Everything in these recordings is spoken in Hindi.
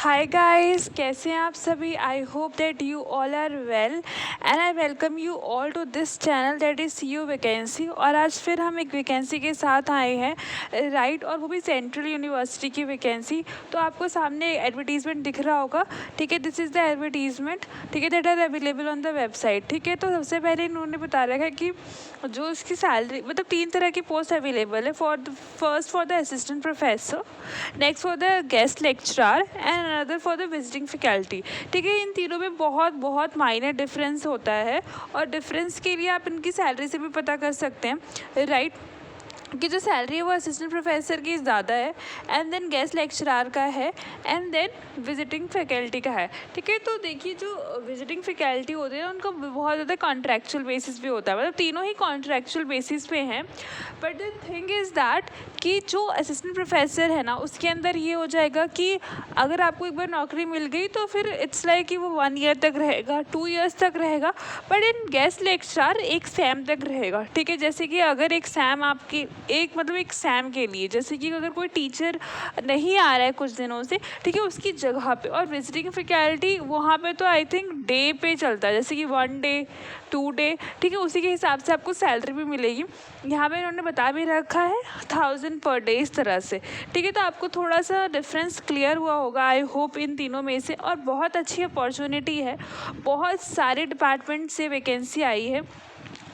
हाय गाइस, कैसे हैं आप सभी। I hope that you all are well and I welcome you all to this channel that is U vacancy. और आज फिर हम एक वैकेंसी के साथ आए हैं राइट, और वो भी सेंट्रल यूनिवर्सिटी की वैकेंसी। तो आपको सामने एडवर्टीजमेंट दिख रहा होगा, ठीक है। दिस इज़ द एडवर्टीजमेंट, ठीक है, that are available on the website, ठीक है। तो सबसे पहले इन्होंने बता रखा है कि जो उसकी सैलरी, मतलब 3 तरह की पोस्ट अवेलेबल है। First for the assistant professor, next for the guest lecturer and another for the visiting faculty, ठीक है। इन तीनों में बहुत बहुत माइनर डिफरेंस होता है, और डिफरेंस के लिए आप इनकी सैलरी से भी पता कर सकते हैं राइट, कि जो सैलरी है वो असिस्टेंट प्रोफेसर की ज़्यादा है, एंड देन गेस्ट लेक्चरर का है, एंड देन विजिटिंग फैकल्टी का है, ठीक है। तो देखिए, जो विजिटिंग फैकल्टी होते हैं उनका बहुत ज़्यादा कॉन्ट्रैक्चुअल बेसिस पे होता है, मतलब तीनों ही कॉन्ट्रैक्चुअल बेसिस पे हैं। But the thing is that कि जो असिस्टेंट प्रोफेसर है ना, उसके अंदर ये हो जाएगा कि अगर आपको एक बार नौकरी मिल गई तो फिर इट्स लाइक कि वो 1 ईयर तक रहेगा, 2 ईयर्स तक रहेगा। बट इन गेस्ट लेक्चरर एक सैम तक रहेगा, ठीक है। जैसे कि अगर एक सैम आपकी एक सैम के लिए, जैसे कि अगर कोई टीचर नहीं आ रहा है कुछ दिनों से, ठीक है, उसकी जगह पे। और विजिटिंग फैकल्टी वहाँ पे तो आई थिंक डे पे चलता है, जैसे कि 1 डे 2 डे, ठीक है, उसी के हिसाब से आपको सैलरी भी मिलेगी। यहाँ पे इन्होंने बता भी रखा है 1000 पर डे इस तरह से, ठीक है। तो आपको थोड़ा सा डिफरेंस क्लियर हुआ होगा आई होप इन तीनों में से। और बहुत अच्छी अपॉर्चुनिटी है, बहुत सारे डिपार्टमेंट से वैकेंसी आई है,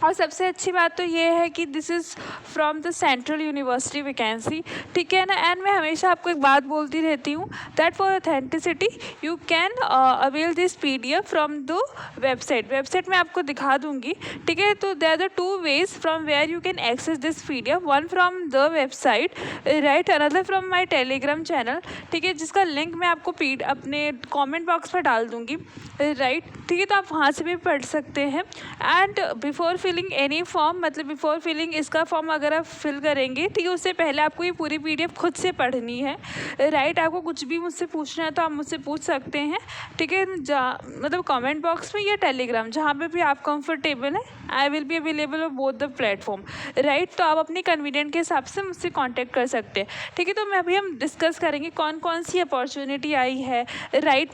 और सबसे अच्छी बात तो ये है कि this is from the central university vacancy, ठीक है ना। एंड मैं हमेशा आपको एक बात बोलती रहती हूँ that for authenticity you can avail this PDF from the website मैं आपको दिखा दूँगी, ठीक है। तो there are 2 ways from where you can access this PDF, one from the website right, another from my Telegram channel, ठीक है, जिसका लिंक मैं आपको अपने कॉमेंट बॉक्स में डाल दूँगी राइट, ठीक है। तो आप वहाँ से भी पढ़ सकते हैं। And before filling any form, मतलब बिफोर फिलिंग इसका फॉर्म अगर आप फिल करेंगे, ठीक है, उससे पहले आपको ये पूरी PDF खुद से पढ़नी है राइट। आपको कुछ भी मुझसे पूछना है तो आप मुझसे पूछ सकते हैं, ठीक है, मतलब कमेंट बॉक्स में या टेलीग्राम, जहाँ पे भी आप कंफर्टेबल हैं। आई will be available on both the platform right. तो आप अपनी कन्वीनियंट के हिसाब से मुझसे कॉन्टैक्ट कर सकते हैं, ठीक है। तो मैं अभी हम डिस्कस करेंगे कौन कौन सी अपॉर्चुनिटी आई है राइट,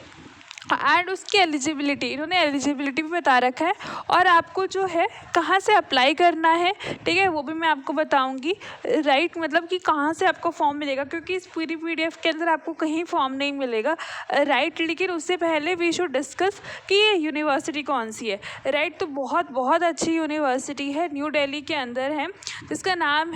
एंड उसकी एलिजिबिलिटी, इन्होंने एलिजिबिलिटी भी बता रखा है। और आपको जो है कहाँ से अप्लाई करना है, ठीक है, वो भी मैं आपको बताऊंगी राइट, मतलब कि कहाँ से आपको फॉर्म मिलेगा, क्योंकि इस पूरी PDF के अंदर आपको कहीं फॉर्म नहीं मिलेगा राइट। लेकिन उससे पहले वी शुड डिस्कस कि ये यूनिवर्सिटी कौन सी है राइट। तो बहुत बहुत अच्छी यूनिवर्सिटी है, न्यू दिल्ली के अंदर है, जिसका नाम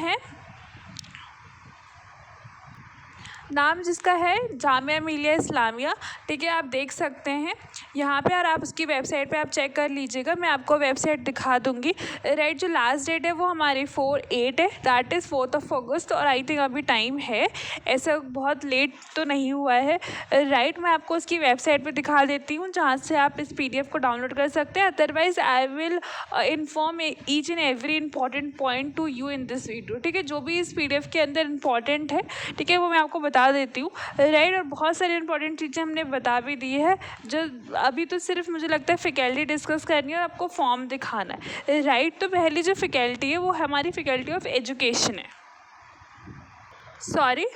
जिसका है जामिया मिलिया इस्लामिया, ठीक है। आप देख सकते हैं यहाँ पे, और आप उसकी वेबसाइट पे आप चेक कर लीजिएगा, मैं आपको वेबसाइट दिखा दूँगी राइट। जो लास्ट डेट है वो हमारी 4/8 है, दैट इज़ 4 अगस्त। और आई थिंक अभी टाइम है, ऐसा बहुत लेट तो नहीं हुआ है राइट। मैं आपको उसकी वेबसाइट पे दिखा देती हूँ, जहाँ से आप इस PDF को डाउनलोड कर सकते हैं। Otherwise I will inform each and every important point two you in this video, ठीक है। जो भी इस PDF के अंदर इंपॉर्टेंट है, ठीक है, वो मैं आपको बता देती हूँ राइट। और बहुत सारी इंपॉर्टेंट चीज़ें हमने बता भी दी है, जो अभी तो सिर्फ मुझे लगता है फैकल्टी डिस्कस करनी है और आपको फॉर्म दिखाना है राइट। तो पहली जो फैकल्टी है वो हमारी फैकल्टी ऑफ एजुकेशन है,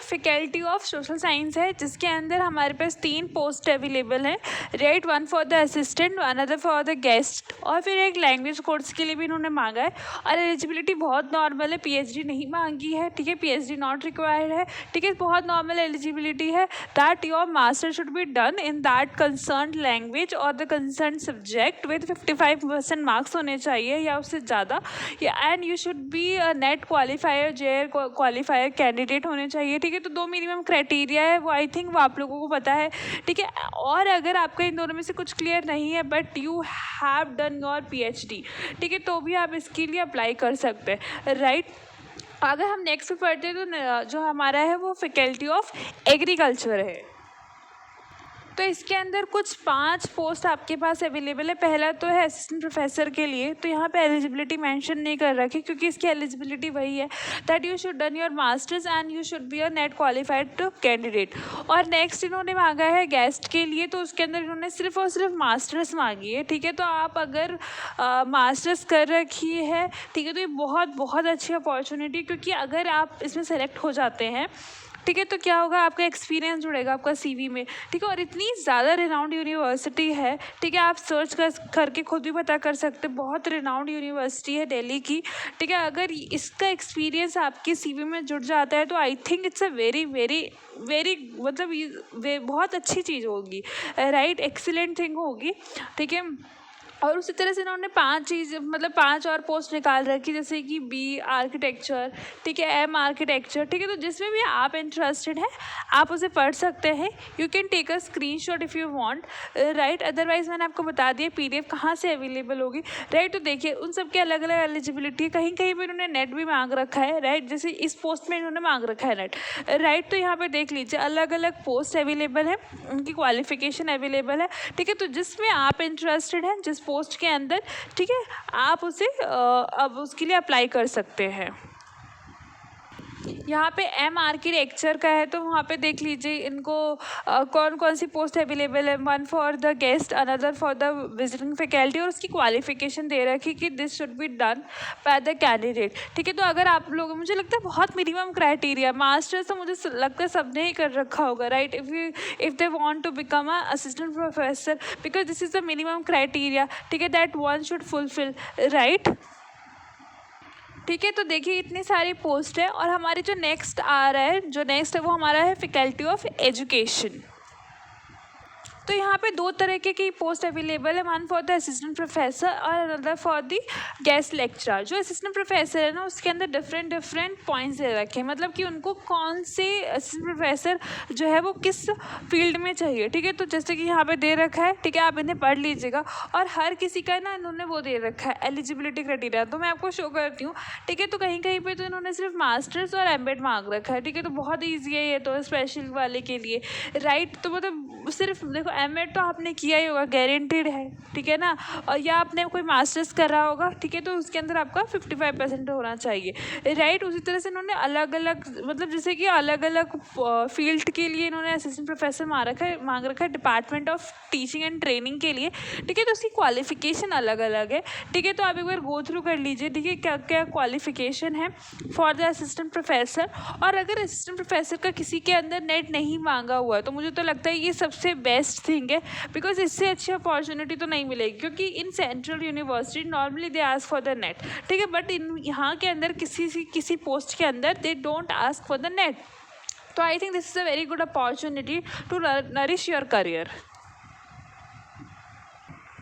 फैकल्टी ऑफ सोशल साइंस है, जिसके अंदर हमारे पास 3 पोस्ट अवेलेबल हैं right. One for the assistant, another for the guest, और फिर एक लैंग्वेज कोर्स के लिए भी इन्होंने मांगा है। और एलिजिबिलिटी बहुत नॉर्मल है, PhD नहीं मांगी है, ठीक है, PhD नॉट रिक्वायर्ड है, ठीक है। बहुत नॉर्मल एलिजिबिलिटी है that your master should be done in that concern language और the concern subject with 55% marks होने चाहिए या उससे ज़्यादा, and you should be a NET qualifier JER qualifier candidate होने चाहिए, ठीक है। तो 2 मिनिमम क्राइटेरिया है, वो आई थिंक वो आप लोगों को पता है, ठीक है। और अगर आपका इन दोनों में से कुछ क्लियर नहीं है but you have done your PhD, ठीक है, तो भी आप इसके लिए अप्लाई कर सकते हैं राइट। अगर हम नेक्स्ट पे पढ़ते हैं तो जो हमारा है वो फैकल्टी ऑफ एग्रीकल्चर है। तो इसके अंदर कुछ 5 पोस्ट आपके पास अवेलेबल है। पहला तो है असिस्टेंट प्रोफेसर के लिए, तो यहाँ पे एलिजिबिलिटी मेंशन नहीं कर रखी, क्योंकि इसकी एलिजिबिलिटी वही है that you should done your masters and you should be a net qualified candidate. और नेक्स्ट इन्होंने मांगा है गेस्ट के लिए, तो उसके अंदर इन्होंने सिर्फ और सिर्फ मास्टर्स मांगी है, ठीक है। तो आप अगर मास्टर्स कर रखी है, ठीक है, तो ये बहुत बहुत अच्छी अपॉर्चुनिटी, क्योंकि अगर आप इसमें सेलेक्ट हो जाते हैं, ठीक है, तो क्या होगा, आपका एक्सपीरियंस जुड़ेगा आपका सीवी में। ठीक है, और इतनी ज़्यादा रिनाउंड यूनिवर्सिटी है। ठीक है, आप सर्च करके खुद भी पता कर सकते, बहुत रिनाउंड यूनिवर्सिटी है दिल्ली की। ठीक है, अगर इसका एक्सपीरियंस आपके सीवी में जुड़ जाता है तो I think it's a very very very मतलब बहुत अच्छी चीज़ होगी, राइट, एक्सीलेंट थिंग होगी। ठीक है, और उसी तरह से इन्होंने 5 और पोस्ट निकाल रखी, जैसे कि बी आर्किटेक्चर, ठीक है, एम आर्किटेक्चर। ठीक है, तो जिसमें भी आप इंटरेस्टेड हैं आप उसे पढ़ सकते हैं। You can take a screenshot if you want, right. Otherwise मैंने आपको बता दिया पीडीएफ कहाँ से अवेलेबल होगी, राइट। तो देखिए उन सब के अलग अलग एलिजिबिलिटी है, कहीं कहीं पर इन्होंने नेट भी मांग रखा है, राइट। जैसे इस पोस्ट में इन्होंने मांग रखा है नेट, राइट। तो यहाँ पर देख लीजिए अलग अलग पोस्ट अवेलेबल है, उनकी क्वालिफिकेशन अवेलेबल है। ठीक है, तो जिसमें आप इंटरेस्टेड हैं जिस पोस्ट के अंदर, ठीक है, आप उसे अब उसके लिए अप्लाई कर सकते हैं। यहाँ पे एम आर्किटेक्चर का है, तो वहाँ पे देख लीजिए इनको कौन कौन सी पोस्ट अवेलेबल है। One for the guest, another for the visiting faculty, और उसकी क्वालिफिकेशन दे रखी कि this should be done by the candidate. ठीक है, तो अगर आप लोग, मुझे लगता है बहुत मिनिमम क्राइटेरिया, मास्टर्स तो मुझे लगता है सबने ही कर रखा होगा, right. If they want to become a assistant professor, because this is the minimum criteria, ठीक है, that one should fulfil, right. ठीक है, तो देखिए इतनी सारी पोस्ट है, और हमारी जो नेक्स्ट आ रहा है, जो नेक्स्ट है वो हमारा है फैकल्टी ऑफ एजुकेशन। तो यहाँ पे 2 तरह की पोस्ट अवेलेबल है, one for the assistant professor और another for the guest lecturer. जो असिस्टेंट प्रोफेसर है ना, उसके अंदर डिफरेंट पॉइंट्स दे रखे हैं, मतलब कि उनको कौन से असिस्टेंट प्रोफेसर जो है वो किस फील्ड में चाहिए। ठीक है, तो जैसे कि यहाँ पे दे रखा है, ठीक है, आप इन्हें पढ़ लीजिएगा। और हर किसी का ना इन्होंने वो दे रखा है एलिजिबिलिटी क्राइटेरिया, तो मैं आपको शो करती हूँ। ठीक है, तो कहीं कहीं पर तो इन्होंने सिर्फ मास्टर्स और एमएड मांग रखा है। ठीक है, तो बहुत ईजी है ये तो स्पेशल वाले के लिए, राइट। तो मतलब सिर्फ देखो एमएड तो आपने किया ही होगा, गारंटीड है, ठीक है ना, और या आपने कोई मास्टर्स करा होगा, ठीक है, तो उसके अंदर आपका 55% होना चाहिए, राइट। उसी तरह से इन्होंने अलग अलग, मतलब जैसे कि अलग अलग फील्ड के लिए इन्होंने असिस्टेंट प्रोफेसर मांग रखा है department of teaching and training के लिए। ठीक है, तो उसकी क्वालिफिकेशन अलग अलग है। ठीक है, तो आप एक बार गो थ्रू कर लीजिए, ठीक है, क्या क्या क्वालिफिकेशन है फॉर द असिस्टेंट प्रोफेसर। और अगर असिस्टेंट प्रोफेसर का किसी के अंदर नेट नहीं मांगा हुआ है तो मुझे तो लगता है ये सबसे बेस्ट थिंग है, बिकॉज इससे अच्छी अपॉर्चुनिटी तो नहीं मिलेगी, क्योंकि in central university normally they ask for the net. ठीक है, बट इन यहाँ के अंदर किसी पोस्ट के अंदर they don't ask for the NET. तो I think this is a very good opportunity to nourish your career.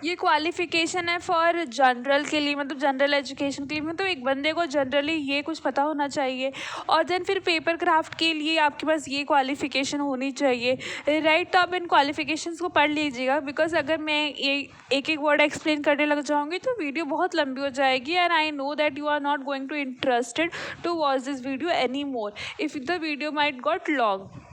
ये क्वालिफिकेशन है फॉर जनरल के लिए, मतलब जनरल एजुकेशन के लिए, मतलब एक बंदे को जनरली ये कुछ पता होना चाहिए। और देन फिर पेपर क्राफ्ट के लिए आपके पास ये क्वालिफिकेशन होनी चाहिए, राइट। तो आप इन क्वालिफिकेशंस को पढ़ लीजिएगा, बिकॉज अगर मैं ये एक एक वर्ड एक्सप्लेन करने लग जाऊँगी तो वीडियो बहुत लंबी हो जाएगी, and I know that you are not going to interested to watch this video any more if the video might got long.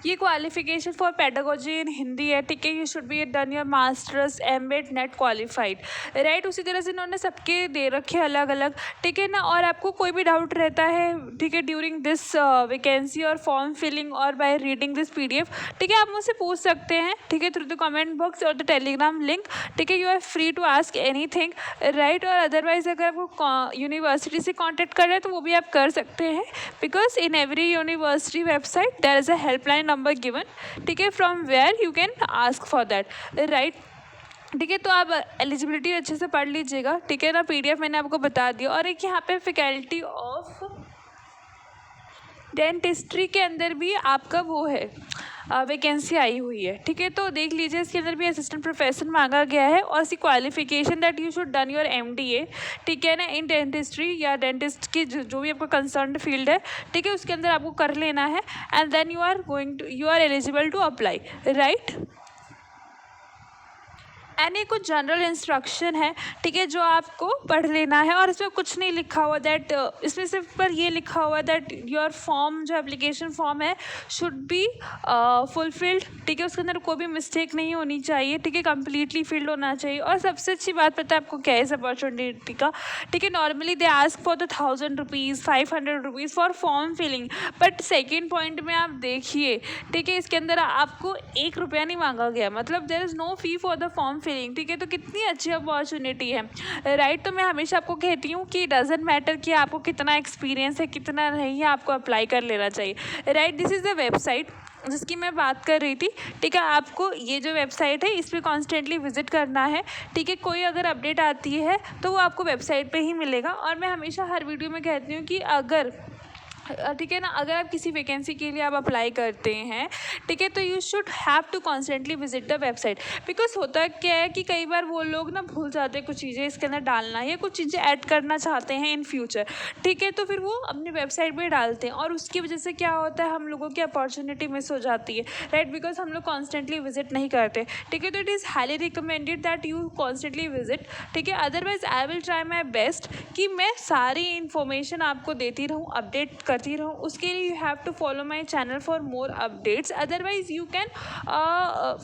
ये qualification for pedagogy in Hindi है, ठीक है। You should be done your masters MEd NET qualified, right. उसी तरह से इन्होंने सबके दे रखे अलग अलग, ठीक है ना। और आपको कोई भी डाउट रहता है, ठीक है, ड्यूरिंग दिस वैकेंसी और फॉर्म फिलिंग और बाय रीडिंग दिस पीडीएफ, ठीक है, आप मुझसे पूछ सकते हैं, ठीक है, थ्रू द कमेंट बॉक्स और द टेलीग्राम लिंक, ठीक है। You are free to ask anything, right. और अदरवाइज अगर आपको यूनिवर्सिटी से कॉन्टेक्ट कर रहे हैं तो वो भी आप कर सकते हैं, because in every university website there is a helpline number given, ठीक है, from where you can ask for that, right. ठीक है, तो आप एलिजिबिलिटी अच्छे से पढ़ लीजिएगा, ठीक है ना। पीडीएफ मैंने आपको बता दिया। और एक यहाँ पे फैकल्टी ऑफ डेंटिस्ट्री के अंदर भी आपका वो है वैकेंसी आई हुई है, ठीक है। तो देख लीजिए इसके अंदर भी असिस्टेंट प्रोफेसर मांगा गया है, और इसकी qualification that you should done your MDA, ठीक है ना, इन डेंटिस्ट्री या डेंटिस्ट की जो भी आपका कंसर्न फील्ड है, ठीक है, उसके अंदर आपको कर लेना है, and then you are eligible to apply, right. And ये कुछ जनरल इंस्ट्रक्शन है, ठीक है, जो आपको पढ़ लेना है। और इसमें कुछ नहीं लिखा हुआ दैट, इसमें सिर्फ पर ये लिखा हुआ दैट योर फॉर्म, जो एप्लीकेशन फॉर्म है, शुड बी फुलफिल्ड, ठीक है, उसके अंदर कोई भी मिस्टेक नहीं होनी चाहिए, ठीक है, कम्प्लीटली फिल्ड होना चाहिए। और सबसे अच्छी बात पता है आपको क्या है इस अपॉर्चुनिटी का, ठीक है, normally they ask for the 1000 rupees 500 rupees for form filling, but second point में आप देखिए, ठीक है, इसके अंदर आपको 1 रुपया नहीं मांगा गया, मतलब there is no fee for the form filling, feeling, ठीक है, तो कितनी अच्छी अपॉर्चुनिटी है, राइट। तो मैं हमेशा आपको कहती हूँ कि डजेंट मैटर कि आपको कितना एक्सपीरियंस है कितना नहीं है, आपको अप्लाई कर लेना चाहिए, right. This is the website जिसकी मैं बात कर रही थी, ठीक है। आपको ये जो वेबसाइट है इस पर कॉन्स्टेंटली विजिट करना है, ठीक है। कोई अगर अपडेट आती है तो वो आपको वेबसाइट पे ही मिलेगा। और मैं हमेशा हर वीडियो में कहती हूँ कि अगर, ठीक है ना, अगर आप किसी वैकेंसी के लिए आप अप्लाई करते हैं, ठीक है, तो you should have to constantly visit the website. Because होता क्या है कि कई बार वो लोग ना भूल जाते हैं कुछ चीज़ें इसके अंदर डालना या कुछ चीज़ें ऐड करना चाहते हैं इन फ्यूचर, ठीक है, तो फिर वो अपनी वेबसाइट पर डालते हैं और उसकी वजह से क्या होता है, हम लोगों की अपॉर्चुनिटी मिस हो जाती है, राइट। बिकॉज हम लोग कॉन्स्टेंटली विजिट नहीं करते, ठीक है। तो it is highly recommended that you constantly visit, ठीक है। Otherwise I will try my best कि मैं सारी इन्फॉर्मेशन आपको देती रहूँ, अपडेट करती रहूँ। उसके लिए you have to follow my channel for more updates. Otherwise you can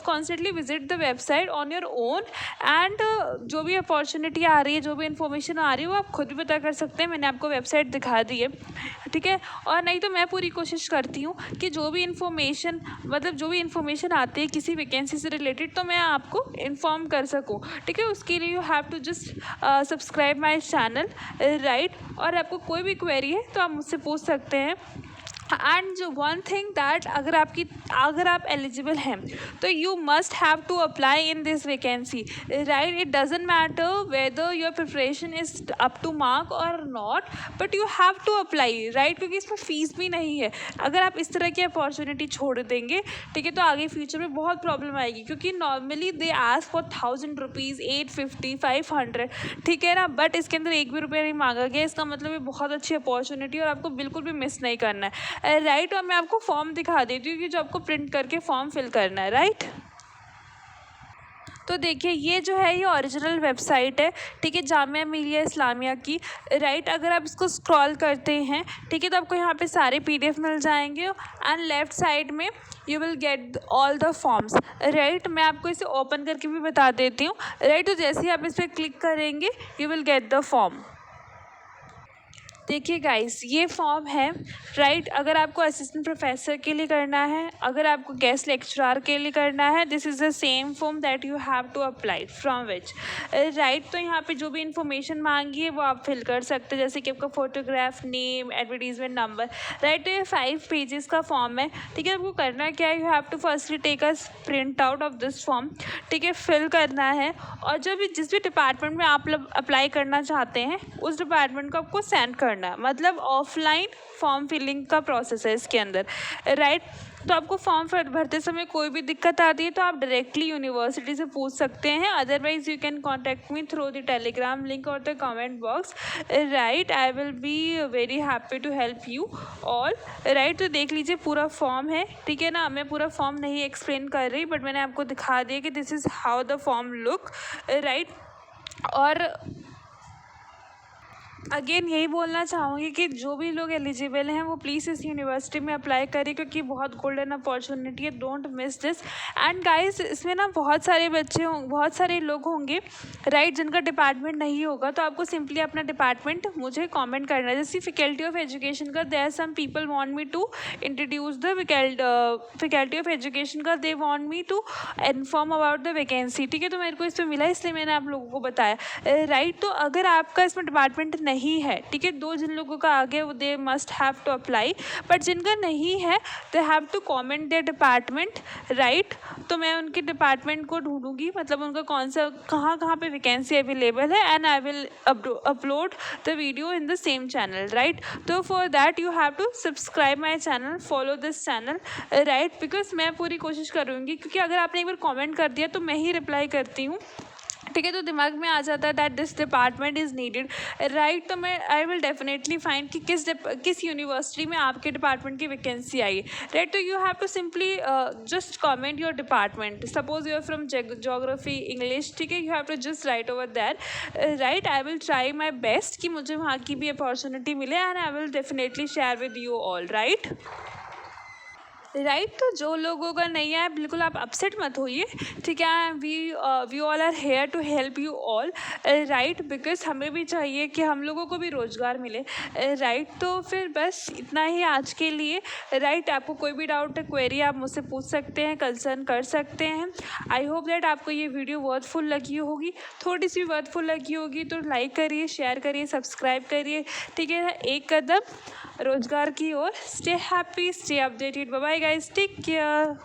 constantly visit the website on your own and जो भी अपॉर्चुनिटी आ रही है, जो भी इन्फॉर्मेशन आ रही है वो आप खुद भी पता कर सकते हैं। मैंने आपको वेबसाइट दिखा दी है, ठीक है। और नहीं तो मैं पूरी कोशिश करती हूँ कि जो भी इन्फॉर्मेशन, मतलब जो भी इन्फॉर्मेशन आती है किसी वैकेंसी से रिलेटेड, तो मैं आपको इन्फॉर्म कर सकूँ, ठीक है। उसके लिए you have to just subscribe my channel, right. और आपको कोई भी क्वेरी है तो आप मुझसे पूछ सकते हैं। एंड जो वन थिंग दैट अगर आप एलिजिबल हैं तो you must have to apply in this vacancy, right. It doesn't matter whether your preparation is up to mark और not, but you have to apply, right. क्योंकि इसमें फ़ीस भी नहीं है। अगर आप इस तरह की अपॉर्चुनिटी छोड़ देंगे, ठीक है, तो आगे फ्यूचर में बहुत प्रॉब्लम आएगी। क्योंकि normally they ask for 1000 rupees, 850, 500, ठीक है ना, बट इसके अंदर एक भी रुपया नहीं मांगा गया। इसका मतलब ये बहुत अच्छी अपॉर्चुनिटी और आपको बिल्कुल भी मिस नहीं करना है, राइट। और मैं आपको फॉर्म दिखा देती हूँ कि जो आपको प्रिंट करके फॉर्म फिल करना है, राइट। तो देखिए ये जो है ये ओरिजिनल वेबसाइट है, ठीक है, जामिया मिलिया इस्लामिया की, राइट। अगर आप इसको स्क्रॉल करते हैं, ठीक है, तो आपको यहाँ पे सारे PDF मिल जाएंगे एंड लेफ्ट साइड में you will get all the forms, right. मैं आपको इसे ओपन करके भी बता देती हूँ, राइट। तो जैसे ही आप इस पर क्लिक करेंगे you will get the form. देखिए गाइस ये फॉर्म है, राइट। अगर आपको असिस्टेंट प्रोफेसर के लिए करना है, अगर आपको गेस्ट लेक्चरर के लिए करना है, this is the same form that you have to apply from which, right. तो यहाँ पे जो भी इन्फॉर्मेशन मांगी है वो आप फिल कर सकते हैं, जैसे कि आपका photograph, name, advertisement number, right. तो ये 5 पेजेस का फॉर्म है, ठीक है। आपको करना क्या है, you have to firstly take a printout of this form, ठीक है, फिल करना है। और जो भी जिस भी डिपार्टमेंट में आप लोग अप्लाई करना चाहते हैं उस डिपार्टमेंट को आपको सेंड करना है, मतलब ऑफलाइन फॉर्म फिलिंग का प्रोसेस है इसके अंदर, राइट। तो आपको फॉर्म भरते समय कोई भी दिक्कत आती है तो आप डायरेक्टली यूनिवर्सिटी से पूछ सकते हैं। Otherwise you can contact me through the Telegram link और the comment box, right. I will be very happy to help you all, right. तो देख लीजिए पूरा फॉर्म है, ठीक है ना। मैं पूरा फॉर्म नहीं एक्सप्लेन कर रही, बट मैंने आपको दिखा दिया कि this is how the form look, right. और अगेन यही बोलना चाहूँगी कि जो भी लोग एलिजिबल हैं वो प्लीज़ इस यूनिवर्सिटी में अप्लाई करें, क्योंकि बहुत गोल्डन अपॉर्चुनिटी है, don't miss this. And guys इसमें ना बहुत सारे बच्चे बहुत सारे लोग होंगे, राइट, जिनका डिपार्टमेंट नहीं होगा। तो आपको सिंपली अपना डिपार्टमेंट मुझे कमेंट करना है। जैसे फैकल्टी ऑफ एजुकेशन का there some people want me to introduce the faculty of education का, they want me to inform about the vacancy, ठीक है। तो मेरे को इस पर मिला इसलिए मैंने आप लोगों को बताया, राइट। तो अगर आपका इसमें डिपार्टमेंट नहीं है, ठीक है, जिन लोगों का आगे वो they must have to apply, but जिनका नहीं है they have to comment their department, right. तो मैं उनके डिपार्टमेंट को ढूंढूंगी, मतलब उनका कौन सा कहाँ पे वैकेंसी अवेलेबल है, and I will upload the video in the same channel, right. तो for that you have to subscribe my channel, follow this channel, right. Because मैं पूरी कोशिश करूँगी, क्योंकि अगर आपने एक बार कॉमेंट कर दिया तो मैं ही रिप्लाई करती हूँ, ठीक है। तो दिमाग में आ जाता है that this department is needed, right. तो मैं आई विल डेफिनेटली फाइंड कि किस यूनिवर्सिटी में आपके डिपार्टमेंट की वैकेंसी आई है, राइट। तो you have to simply just comment your department, suppose you are from geography, English, ठीक है, you have to just write over that, right. I will try my best कि मुझे वहाँ की भी अपॉर्चुनिटी मिले, and I will definitely share with you all, right. Right. तो जो लोगों का नहीं है बिल्कुल आप अपसेट मत होइए, ठीक है। We all are here to help you all, right, because हमें भी चाहिए कि हम लोगों को भी रोज़गार मिले, राइट। तो फिर बस इतना ही आज के लिए, राइट। आपको कोई भी डाउट क्वेरी आप मुझसे पूछ सकते हैं, कंसर्न कर सकते हैं। आई होप दैट आपको ये वीडियो वर्थफुल लगी होगी, थोड़ी सी भी वर्थफुल लगी होगी तो लाइक करिए, शेयर करिए, सब्सक्राइब करिए, ठीक है। एक कदम रोजगार की ओर। Stay happy, stay updated, bye bye guys, take care.